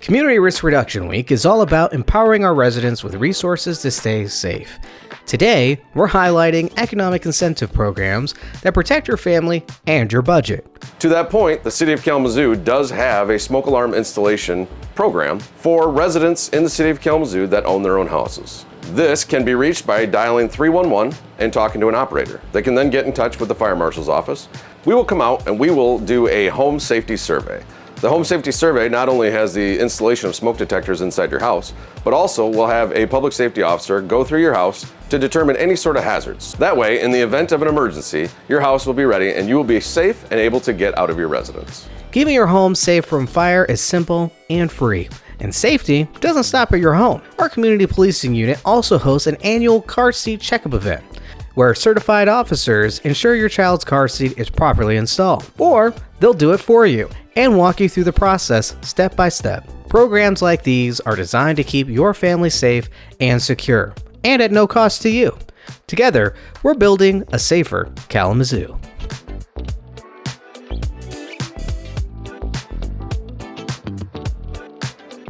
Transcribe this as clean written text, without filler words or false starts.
Community Risk Reduction Week is all about empowering our residents with resources to stay safe. Today, we're highlighting economic incentive programs that protect your family and your budget. To that point, the City of Kalamazoo does have a smoke alarm installation program for residents in the City of Kalamazoo that own their own houses. This can be reached by dialing 311 and talking to an operator. They can then get in touch with the fire marshal's office. We will come out and we will do a home safety survey. The home safety survey not only has the installation of smoke detectors inside your house, but also will have a public safety officer go through your house to determine any sort of hazards. That way, in the event of an emergency, your house will be ready and you will be safe and able to get out of your residence. Keeping your home safe from fire is simple and free. And safety doesn't stop at your home. Our community policing unit also hosts an annual car seat checkup event, where certified officers ensure your child's car seat is properly installed. Or they'll do it for you and walk you through the process step by step. Programs like these are designed to keep your family safe and secure, and at no cost to you. Together, we're building a safer Kalamazoo.